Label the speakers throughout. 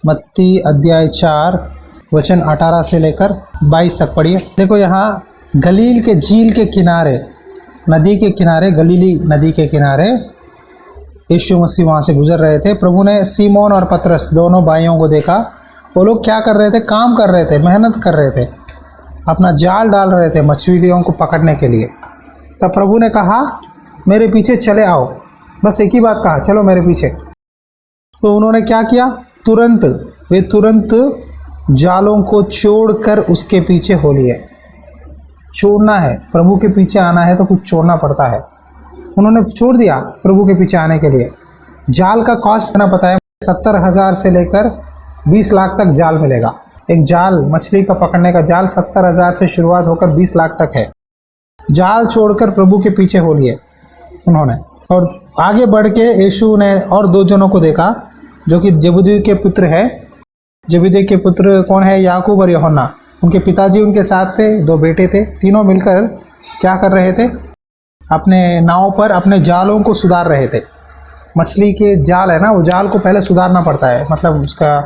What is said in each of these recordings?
Speaker 1: मत्ती अध्याय 4 वचन 18 से लेकर 22 तक पढ़िए। देखो यहाँ गलील के झील के किनारे, नदी के किनारे, गलीली नदी के किनारे यीशु मसीह वहाँ से गुजर रहे थे। प्रभु ने सीमोन और पतरस दोनों भाइयों को देखा। वो लोग क्या कर रहे थे? काम कर रहे थे, मेहनत कर रहे थे, अपना जाल डाल रहे थे मछलियों को पकड़ने के लिए। तब प्रभु ने कहा मेरे पीछे चले आओ। बस एक ही बात कहा, चलो मेरे पीछे। तो उन्होंने क्या किया? वे तुरंत जालों को छोड़कर उसके पीछे हो लिए। छोड़ना है, प्रभु के पीछे आना है तो कुछ छोड़ना पड़ता है। उन्होंने छोड़ दिया प्रभु के पीछे आने के लिए। जाल का कॉस्ट कितना पता है? 70,000 से लेकर 20 लाख तक जाल मिलेगा। एक जाल, मछली का पकड़ने का जाल 70,000 से शुरुआत होकर 20 लाख तक है। जाल छोड़कर प्रभु के पीछे हो लिए उन्होंने। और आगे बढ़ के यीशु ने और 2 जनों को देखा जो कि जबूदी के पुत्र है। जबूदी के पुत्र कौन है? याकूब और यूहन्ना। उनके पिताजी उनके साथ थे, 2 बेटे थे। तीनों मिलकर क्या कर रहे थे? अपने नाव पर अपने जालों को सुधार रहे थे। मछली के जाल है ना, वो जाल को पहले सुधारना पड़ता है, मतलब उसका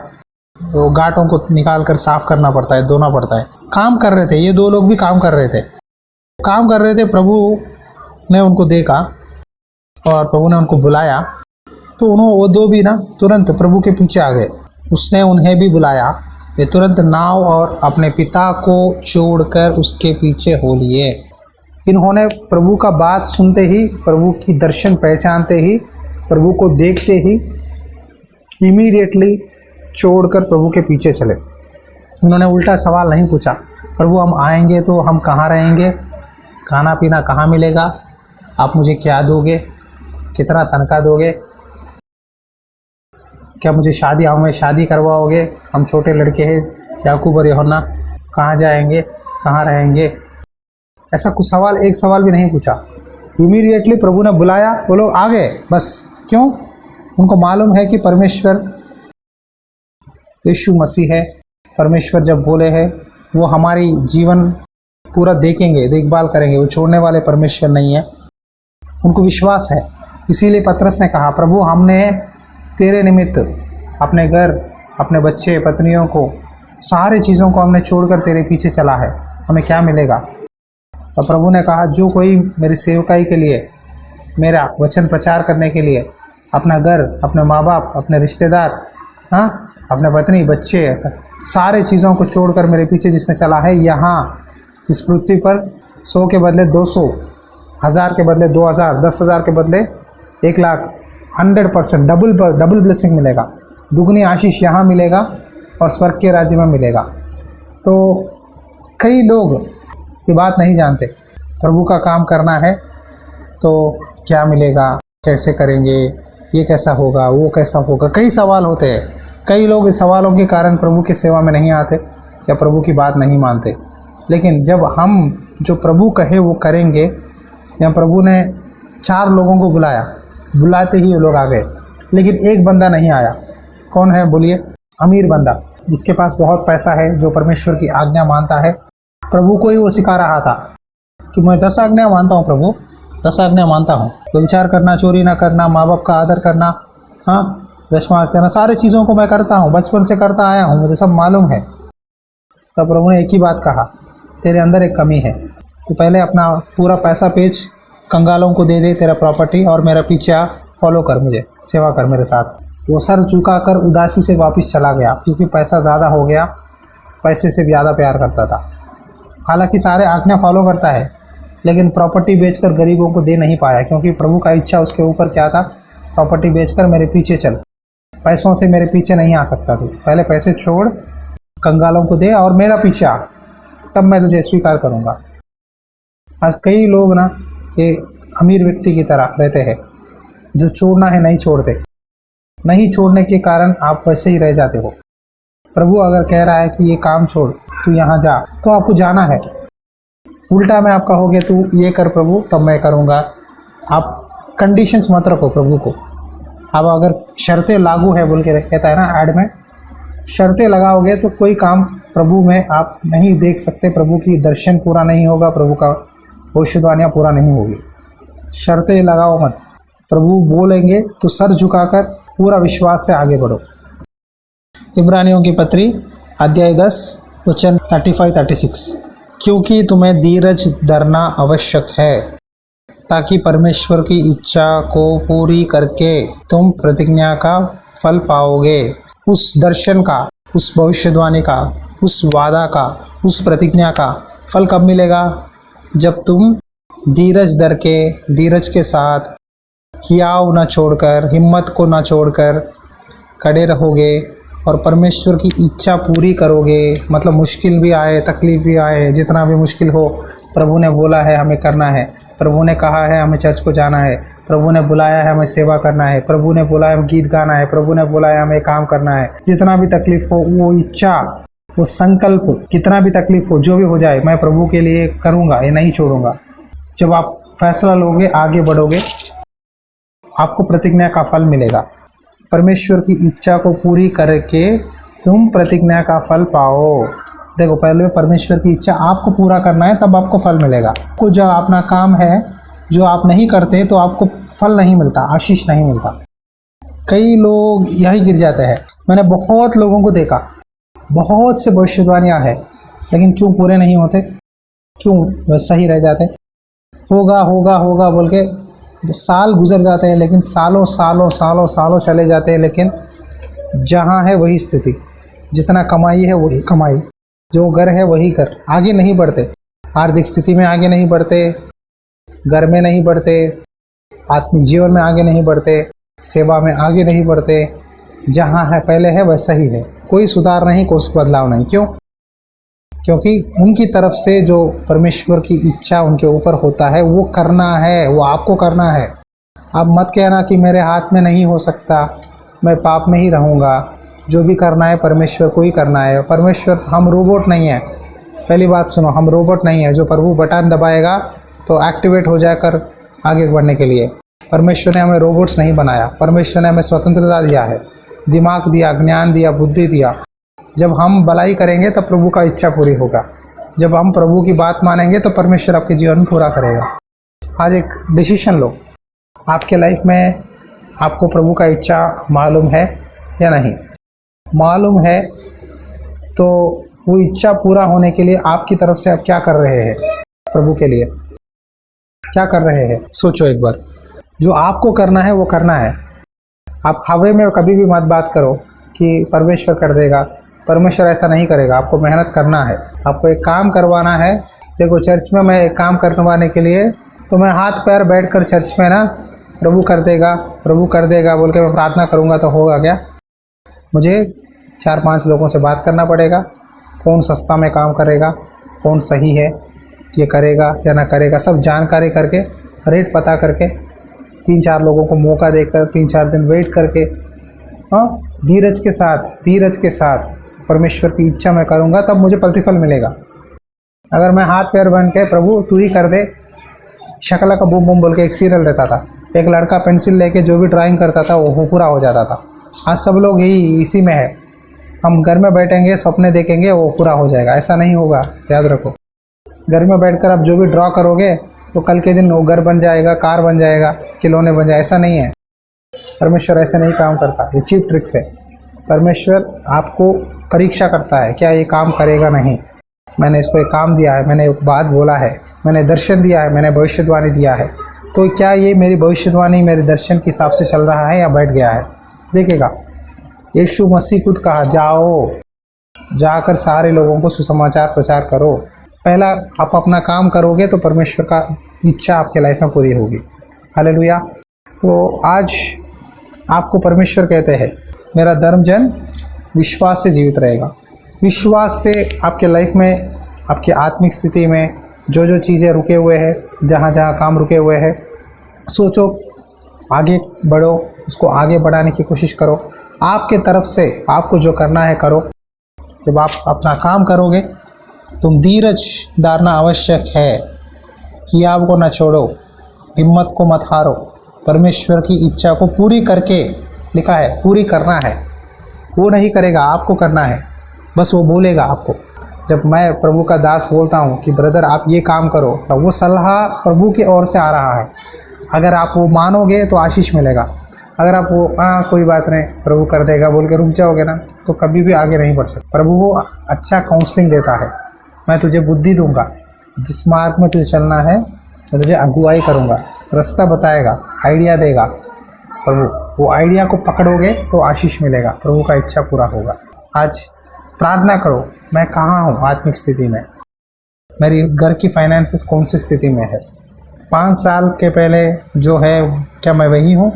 Speaker 1: वो गांठों को निकाल कर साफ करना पड़ता है, धोना पड़ता है। काम कर रहे थे, ये 2 लोग भी काम कर रहे थे। प्रभु ने उनको देखा और प्रभु ने उनको बुलाया। तो वो 2 भी ना तुरंत प्रभु के पीछे आ गए। उसने उन्हें भी बुलाया। वे तुरंत नाव और अपने पिता को छोड़कर उसके पीछे हो लिए। इन्होंने प्रभु का बात सुनते ही, प्रभु की दर्शन पहचानते ही, प्रभु को देखते ही इमीडिएटली छोड़कर प्रभु के पीछे चले। उन्होंने उल्टा सवाल नहीं पूछा, प्रभु हम आएंगे तो हम कहाँ रहेंगे, खाना पीना कहाँ मिलेगा, आप मुझे क्या दोगे, कितना तनख्वाह दोगे, क्या मुझे हमें शादी करवाओगे, हम छोटे लड़के हैं, याकूब और यूहन्ना, कहाँ जाएंगे, कहाँ रहेंगे। ऐसा कुछ सवाल, एक सवाल भी नहीं पूछा। इमीडिएटली प्रभु ने बुलाया, वो लोग आ गए। बस क्यों? उनको मालूम है कि परमेश्वर यीशु मसीह है। परमेश्वर जब बोले हैं वो हमारी जीवन पूरा देखेंगे, देखभाल करेंगे, वो छोड़ने वाले परमेश्वर नहीं है। उनको विश्वास है। इसीलिए पतरस ने कहा प्रभु हमने तेरे निमित्त अपने घर, अपने बच्चे, पत्नियों को, सारी चीज़ों को हमने छोड़कर तेरे पीछे चला है, हमें क्या मिलेगा? तो प्रभु ने कहा जो कोई मेरी सेवकाई के लिए, मेरा वचन प्रचार करने के लिए अपना घर, अपने माँ बाप, अपने रिश्तेदार, अपने पत्नी, बच्चे, सारे चीज़ों को छोड़कर मेरे पीछे जिसने चला है, यहाँ इस पृथ्वी पर 100 के बदले 200, 1000 के बदले 2000, 10,000 के बदले 1 लाख, 100% डबल ब्लेसिंग मिलेगा। दुगनी आशीष यहाँ मिलेगा और स्वर्ग के राज्य में मिलेगा। तो कई लोग ये बात नहीं जानते। प्रभु का काम करना है तो क्या मिलेगा, कैसे करेंगे, ये कैसा होगा, वो कैसा होगा, कई सवाल होते हैं। कई लोग इस सवालों के कारण प्रभु की सेवा में नहीं आते या प्रभु की बात नहीं मानते। लेकिन जब हम जो प्रभु कहे वो करेंगे, या प्रभु ने 4 लोगों को बुलाया, बुलाते ही वो लोग आ गए। लेकिन एक बंदा नहीं आया। कौन है बोलिए? अमीर बंदा, जिसके पास बहुत पैसा है, जो परमेश्वर की आज्ञा मानता है। प्रभु को ही वो सिखा रहा था कि मैं 10 आज्ञा मानता हूँ प्रभु, 10 आज्ञा मानता हूँ। व्यभिचार करना, चोरी ना करना, माँ बाप का आदर करना, दशमांश देना, सारी चीज़ों को मैं करता हूँ, बचपन से करता आया हूँ, मुझे सब मालूम है। तब प्रभु ने एक ही बात कहा, तेरे अंदर एक कमी है। तो पहले अपना पूरा पैसा बेच, कंगालों को दे दे तेरा प्रॉपर्टी, और मेरा पीछे आ, फॉलो कर मुझे, सेवा कर मेरे साथ। वो सर झुकाकर उदासी से वापस चला गया, क्योंकि पैसा ज़्यादा हो गया, पैसे से ज़्यादा प्यार करता था। हालांकि सारे आज्ञा फॉलो करता है, लेकिन प्रॉपर्टी बेचकर गरीबों को दे नहीं पाया, क्योंकि प्रभु का इच्छा उसके ऊपर क्या था? प्रॉपर्टी बेचकर मेरे पीछे चल, पैसों से मेरे पीछे नहीं आ सकता तू, पहले पैसे छोड़, कंगालों को दे और मेरा पीछे आ, तब मैं तुझे स्वीकार करूँगा। आज कई लोग ना ये अमीर व्यक्ति की तरह रहते हैं, जो छोड़ना है नहीं छोड़ते। नहीं छोड़ने के कारण आप वैसे ही रह जाते हो। प्रभु अगर कह रहा है कि ये काम छोड़, तू यहाँ जा, तो आपको जाना है। उल्टा में आप कहोगे तू ये कर प्रभु, तब मैं करूँगा। आप कंडीशंस मत रखो प्रभु को। अब अगर शर्तें लागू है बोल के कहता है ना ऐड में, शर्तें लगाओगे तो कोई काम प्रभु में आप नहीं देख सकते, प्रभु की दर्शन पूरा नहीं होगा, प्रभु का भविष्यवाणियाँ पूरा नहीं होगी। शर्तें लगाओ मत। प्रभु बोलेंगे तो सर झुकाकर पूरा विश्वास से आगे बढ़ो। इब्रानियों की पत्री अध्याय 10 वचन 35-36। क्योंकि तुम्हें धीरज धरना आवश्यक है ताकि परमेश्वर की इच्छा को पूरी करके तुम प्रतिज्ञा का फल पाओगे। उस दर्शन का, उस भविष्यवाणी का, उस वादा का, उस प्रतिज्ञा का फल कब मिलेगा? जब तुम धीरज के साथ हियाव न छोड़कर, हिम्मत को न छोड़कर खड़े रहोगे और परमेश्वर की इच्छा पूरी करोगे। मतलब मुश्किल भी आए, तकलीफ भी आए, जितना भी मुश्किल हो, प्रभु ने बोला है हमें करना है, प्रभु ने कहा है हमें चर्च को जाना है, प्रभु ने बुलाया है हमें सेवा करना है, प्रभु ने बोला है हमें गीत गाना है, प्रभु ने बोला है हमें काम करना है। जितना भी तकलीफ हो, वो इच्छा, वो संकल्प, कितना भी तकलीफ हो, जो भी हो जाए, मैं प्रभु के लिए करूँगा, ये नहीं छोड़ूंगा। जब आप फैसला लोगे, आगे बढ़ोगे, आपको प्रतिज्ञा का फल मिलेगा। परमेश्वर की इच्छा को पूरी करके तुम प्रतिज्ञा का फल पाओ। देखो, पहले परमेश्वर की इच्छा आपको पूरा करना है, तब आपको फल मिलेगा। आपको जो अपना काम है जो आप नहीं करते तो आपको फल नहीं मिलता, आशीष नहीं मिलता। कई लोग यही गिर जाते हैं। मैंने बहुत लोगों को देखा, बहुत से भविष्यवाणियाँ हैं, लेकिन क्यों पूरे नहीं होते? क्यों वैसा ही रह जाते? होगा होगा होगा बोल के साल गुजर जाते हैं, लेकिन सालों सालों सालों सालों चले जाते हैं, लेकिन जहाँ है वही स्थिति, जितना कमाई है वही कमाई, जो घर है वही घर, आगे नहीं बढ़ते। आर्थिक स्थिति में आगे नहीं बढ़ते, घर में नहीं बढ़ते, आत्मिक जीवन में आगे नहीं बढ़ते, सेवा में आगे नहीं बढ़ते। जहाँ है पहले है वैसा ही है, कोई सुधार नहीं, कोई बदलाव नहीं। क्यों? क्योंकि उनकी तरफ से जो परमेश्वर की इच्छा उनके ऊपर होता है वो करना है, वो आपको करना है। आप मत कहना कि मेरे हाथ में नहीं हो सकता, मैं पाप में ही रहूँगा। जो भी करना है परमेश्वर को ही करना है। परमेश्वर, हम रोबोट नहीं है। पहली बात सुनो, हम रोबोट नहीं है जो प्रभु बटन दबाएगा तो एक्टिवेट हो जाकर आगे बढ़ने के लिए। परमेश्वर ने हमें रोबोट्स नहीं बनाया। परमेश्वर ने हमें स्वतंत्रता दिया है, दिमाग दिया, ज्ञान दिया, बुद्धि दिया। जब हम भलाई करेंगे तब प्रभु का इच्छा पूरी होगा। जब हम प्रभु की बात मानेंगे तो परमेश्वर आपके जीवन में पूरा करेगा। आज एक डिसीजन लो, आपके लाइफ में आपको प्रभु का इच्छा मालूम है या नहीं? मालूम है तो वो इच्छा पूरा होने के लिए आपकी तरफ से आप क्या कर रहे हैं? प्रभु के लिए क्या कर रहे हैं? सोचो एक बार। जो आपको करना है वो करना है। आप हवा में कभी भी मत बात करो कि परमेश्वर कर देगा। परमेश्वर ऐसा नहीं करेगा। आपको मेहनत करना है, आपको एक काम करवाना है। देखो, चर्च में मैं एक काम करवाने के लिए तो मैं हाथ पैर बैठकर चर्च में ना प्रभु कर देगा, प्रभु कर देगा बोल के मैं प्रार्थना करूँगा तो होगा क्या? मुझे 4-5 लोगों से बात करना पड़ेगा। कौन सस्ता में काम करेगा, कौन सही है, ये करेगा या ना करेगा, सब जानकारी करके, रेट पता करके, 3-4 लोगों को मौका देकर 3-4 दिन वेट करके, हाँ, धीरज के साथ परमेश्वर की इच्छा मैं करूँगा तब मुझे प्रतिफल मिलेगा। अगर मैं हाथ पैर बन के प्रभु तू ही कर दे, शकला का बूम बूम बोल के एक सीरियल रहता था, एक लड़का पेंसिल लेके जो भी ड्राइंग करता था वो पूरा हो जाता था। आज सब लोग यही इसी में है। हम घर में बैठेंगे, सपने देखेंगे, वो पूरा हो जाएगा, ऐसा नहीं होगा। याद रखो, घर में बैठकर आप जो भी ड्रॉ करोगे तो कल के दिन वो घर बन जाएगा, कार बन जाएगा, खिलौने बन जाए, ऐसा नहीं है। परमेश्वर ऐसे नहीं काम करता, ये चीप ट्रिक्स है। परमेश्वर आपको परीक्षा करता है, क्या ये काम करेगा नहीं। मैंने इसको एक काम दिया है, मैंने एक बात बोला है, मैंने दर्शन दिया है, मैंने भविष्यवाणी दिया है, तो क्या ये मेरी भविष्यवाणी मेरे दर्शन के हिसाब से चल रहा है या बैठ गया है? देखेगा। यीशु मसीह खुद कहा, जाओ, जाकर सारे लोगों को सुसमाचार प्रचार करो। पहला आप अपना काम करोगे तो परमेश्वर का इच्छा आपके लाइफ में पूरी होगी। हालेलुया। तो आज आपको परमेश्वर कहते हैं, मेरा धर्मजन विश्वास से जीवित रहेगा। विश्वास से आपके लाइफ में, आपकी आत्मिक स्थिति में जो जो चीज़ें रुके हुए हैं, जहाँ जहाँ काम रुके हुए हैं, सोचो, आगे बढ़ो, उसको आगे बढ़ाने की कोशिश करो। आपके तरफ से आपको जो करना है करो। जब आप अपना काम करोगे, तुम धीरज धारना आवश्यक है। हियाव को न छोड़ो, हिम्मत को मत हारो। परमेश्वर की इच्छा को पूरी करके, लिखा है पूरी करना है। वो नहीं करेगा, आपको करना है। बस वो बोलेगा आपको। जब मैं प्रभु का दास बोलता हूँ कि ब्रदर आप ये काम करो, तो वो सलाह प्रभु की ओर से आ रहा है। अगर आप वो मानोगे तो आशीष मिलेगा। अगर आप वो कोई बात नहीं प्रभु कर देगा बोल के रुक जाओगे ना तो कभी भी आगे नहीं बढ़ सकते। प्रभु वो अच्छा काउंसलिंग देता है, मैं तुझे बुद्धि दूंगा, जिस मार्ग में तुझे चलना है मैं तुझे अगुवाई करूंगा, रास्ता बताएगा, आइडिया देगा। प्रभु वो आइडिया को पकड़ोगे तो आशीष मिलेगा, प्रभु का इच्छा पूरा होगा। आज प्रार्थना करो, मैं कहाँ हूँ आत्मिक स्थिति में, मेरी घर की फाइनेंसेस कौन सी स्थिति में है, 5 साल के पहले जो है क्या मैं वही हूँ,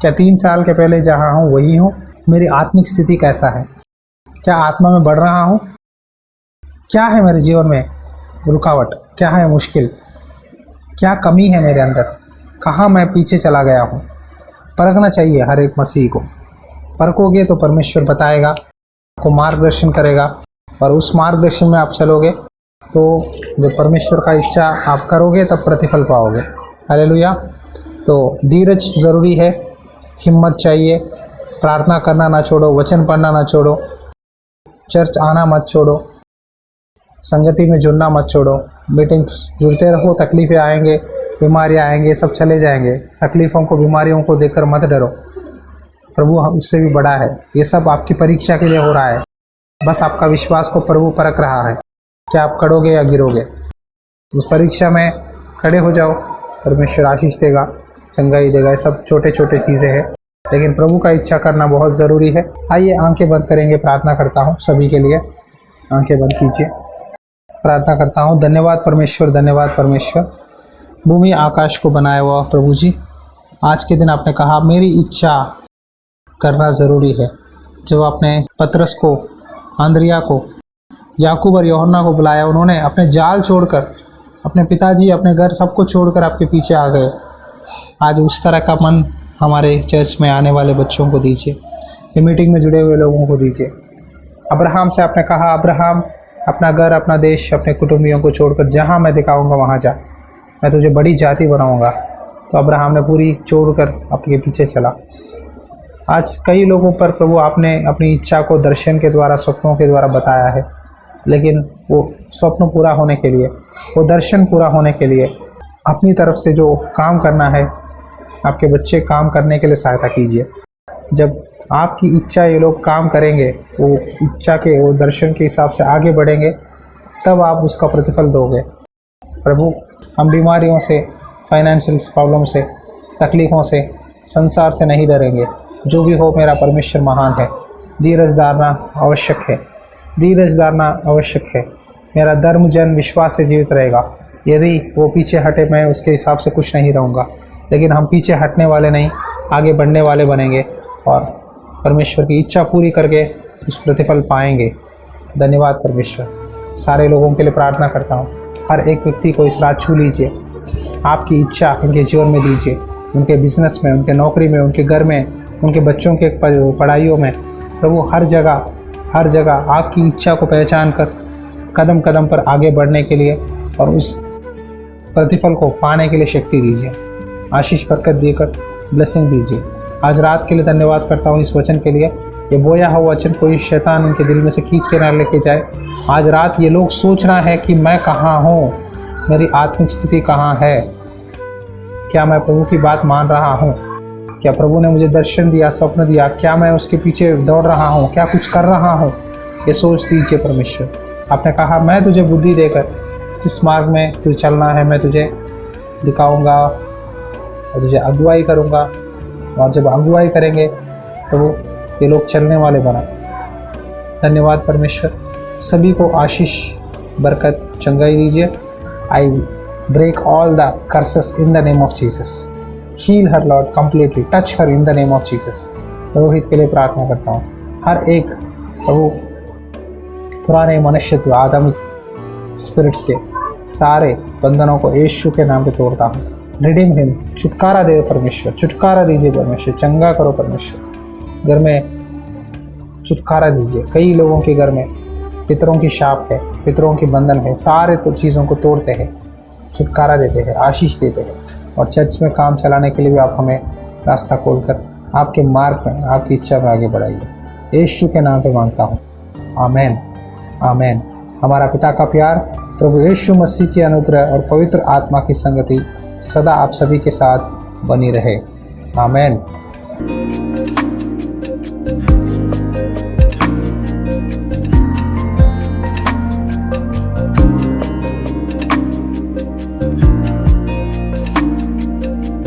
Speaker 1: क्या 3 साल के पहले जहाँ हूँ वही हूँ, मेरी आत्मिक स्थिति कैसा है, क्या आत्मा में बढ़ रहा हूँ, क्या है मेरे जीवन में रुकावट, क्या है मुश्किल, क्या कमी है मेरे अंदर, कहाँ मैं पीछे चला गया हूँ। परखना चाहिए हर एक मसीह को। परखोगे तो परमेश्वर बताएगा, आपको मार्गदर्शन करेगा, और उस मार्गदर्शन में आप चलोगे तो जब परमेश्वर का इच्छा आप करोगे तब प्रतिफल पाओगे। हालेलुया। तो धीरज ज़रूरी है, हिम्मत चाहिए, प्रार्थना करना ना छोड़ो, वचन पढ़ना ना छोड़ो, चर्च आना मत छोड़ो, संगति में जुड़ना मत छोड़ो, मीटिंग्स जुड़ते रहो। तकलीफ़ें आएंगे, बीमारियां आएंगे, सब चले जाएंगे। तकलीफ़ों को, बीमारियों को देखकर मत डरो, प्रभु उससे भी बड़ा है। ये सब आपकी परीक्षा के लिए हो रहा है, बस आपका विश्वास को प्रभु परख रहा है, क्या आप करोगे या गिरोगे। उस परीक्षा में खड़े हो जाओ, परमेश्वर आशीष देगा, चंगाई देगा। ये सब छोटे छोटे चीज़ें हैं, लेकिन प्रभु का इच्छा करना बहुत ज़रूरी है। आइए आंखें बंद करेंगे, प्रार्थना करता हूँ सभी के लिए। आंखें बंद कीजिए, प्रार्थना करता हूँ। धन्यवाद परमेश्वर, धन्यवाद परमेश्वर, भूमि आकाश को बनाया हुआ प्रभु जी। आज के दिन आपने कहा मेरी इच्छा करना ज़रूरी है। जब आपने पतरस को, आंद्रिया को, याकूब और यूहन्ना को बुलाया, उन्होंने अपने जाल छोड़कर, अपने पिताजी, अपने घर सबको छोड़कर आपके पीछे आ गए। आज उस तरह का मन हमारे चर्च में आने वाले बच्चों को दीजिए, ये मीटिंग में जुड़े हुए लोगों को दीजिए। अब्राहम से आपने कहा, अब्राहम अपना घर, अपना देश, अपने कुटुंबियों को छोड़कर जहाँ मैं दिखाऊंगा वहाँ जा, मैं तुझे बड़ी जाति बनाऊंगा। तो अब्राहम ने पूरी छोड़कर आपके पीछे चला। आज कई लोगों पर प्रभु आपने अपनी इच्छा को दर्शन के द्वारा, स्वप्नों के द्वारा बताया है, लेकिन वो स्वप्न पूरा होने के लिए, वो दर्शन पूरा होने के लिए अपनी तरफ से जो काम करना है, आपके बच्चे काम करने के लिए सहायता कीजिए। जब आपकी इच्छा ये लोग काम करेंगे, वो इच्छा के, वो दर्शन के हिसाब से आगे बढ़ेंगे, तब आप उसका प्रतिफल दोगे। प्रभु हम बीमारियों से, फाइनेंशियल प्रॉब्लम से, तकलीफ़ों से, संसार से नहीं डरेंगे। जो भी हो, मेरा परमेश्वर महान है। धीरज धारना आवश्यक है, धीरज धारना आवश्यक है। मेरा धर्म जन विश्वास से जीवित रहेगा। यदि वो पीछे हटे, मैं उसके हिसाब से कुछ नहीं रहूँगा। लेकिन हम पीछे हटने वाले नहीं, आगे बढ़ने वाले बनेंगे और परमेश्वर की इच्छा पूरी करके उस प्रतिफल पाएंगे। धन्यवाद परमेश्वर। सारे लोगों के लिए प्रार्थना करता हूँ, हर एक व्यक्ति को इस रात छू लीजिए, आपकी इच्छा उनके जीवन में दीजिए, उनके बिजनेस में, उनके नौकरी में, उनके घर में, उनके बच्चों के पढ़ाइयों में। प्रभु हर जगह आपकी इच्छा को पहचान कर कदम कदम पर आगे बढ़ने के लिए और उस प्रतिफल को पाने के लिए शक्ति दीजिए। आशीष बरकत देकर ब्लेसिंग दीजिए। आज रात के लिए धन्यवाद करता हूँ इस वचन के लिए। ये बोया हुआ वचन कोई शैतान उनके दिल में से खींच के ना लेके जाए। आज रात ये लोग सोचना है कि मैं कहाँ हूँ, मेरी आत्मिक स्थिति कहाँ है, क्या मैं प्रभु की बात मान रहा हूँ, क्या प्रभु ने मुझे दर्शन दिया, स्वप्न दिया, क्या मैं उसके पीछे दौड़ रहा हूँ, क्या कुछ कर रहा हूँ। ये सोच दीजिए परमेश्वर। आपने कहा मैं तुझे बुद्धि देकर जिस मार्ग में तुझे चलना है मैं तुझे दिखाऊंगा और तुझे अगुवाई करूंगा। और जब अगुवाई करेंगे प्रभु ये लोग चलने वाले बना। धन्यवाद परमेश्वर। सभी को आशीष, बरकत, चंगाई दीजिए। I break all the curses in the name of Jesus. Heal her Lord completely, touch her in the name of Jesus. Rohit के लिए प्रार्थना करता हूँ। हर एक प्रभु पुराने मनुष्यत्व, आदमिक स्पिरिट्स के सारे बंधनों को यीशु के नाम पे तोड़ता हूँ। रिडीम हिम, छुटकारा दे परमेश्वर, छुटकारा दीजिए परमेश्वर, चंगा करो परमेश्वर। घर में छुटकारा दीजिए। कई लोगों के घर में पितरों की शाप है, पितरों के बंधन है, सारे तो चीज़ों को तोड़ते हैं, छुटकारा देते हैं, आशीष देते हैं। और चर्च में काम चलाने के लिए भी आप हमें रास्ता खोलकर आपके मार्ग में, आपकी इच्छा में आगे बढ़ाइए। यीशु के नाम पे मांगता हूँ, आमेन, आमेन। हमारा पिता का प्यार, प्रभु यीशु मसीह की अनुग्रह और पवित्र आत्मा की संगति सदा आप सभी के साथ बनी रहे। आमेन।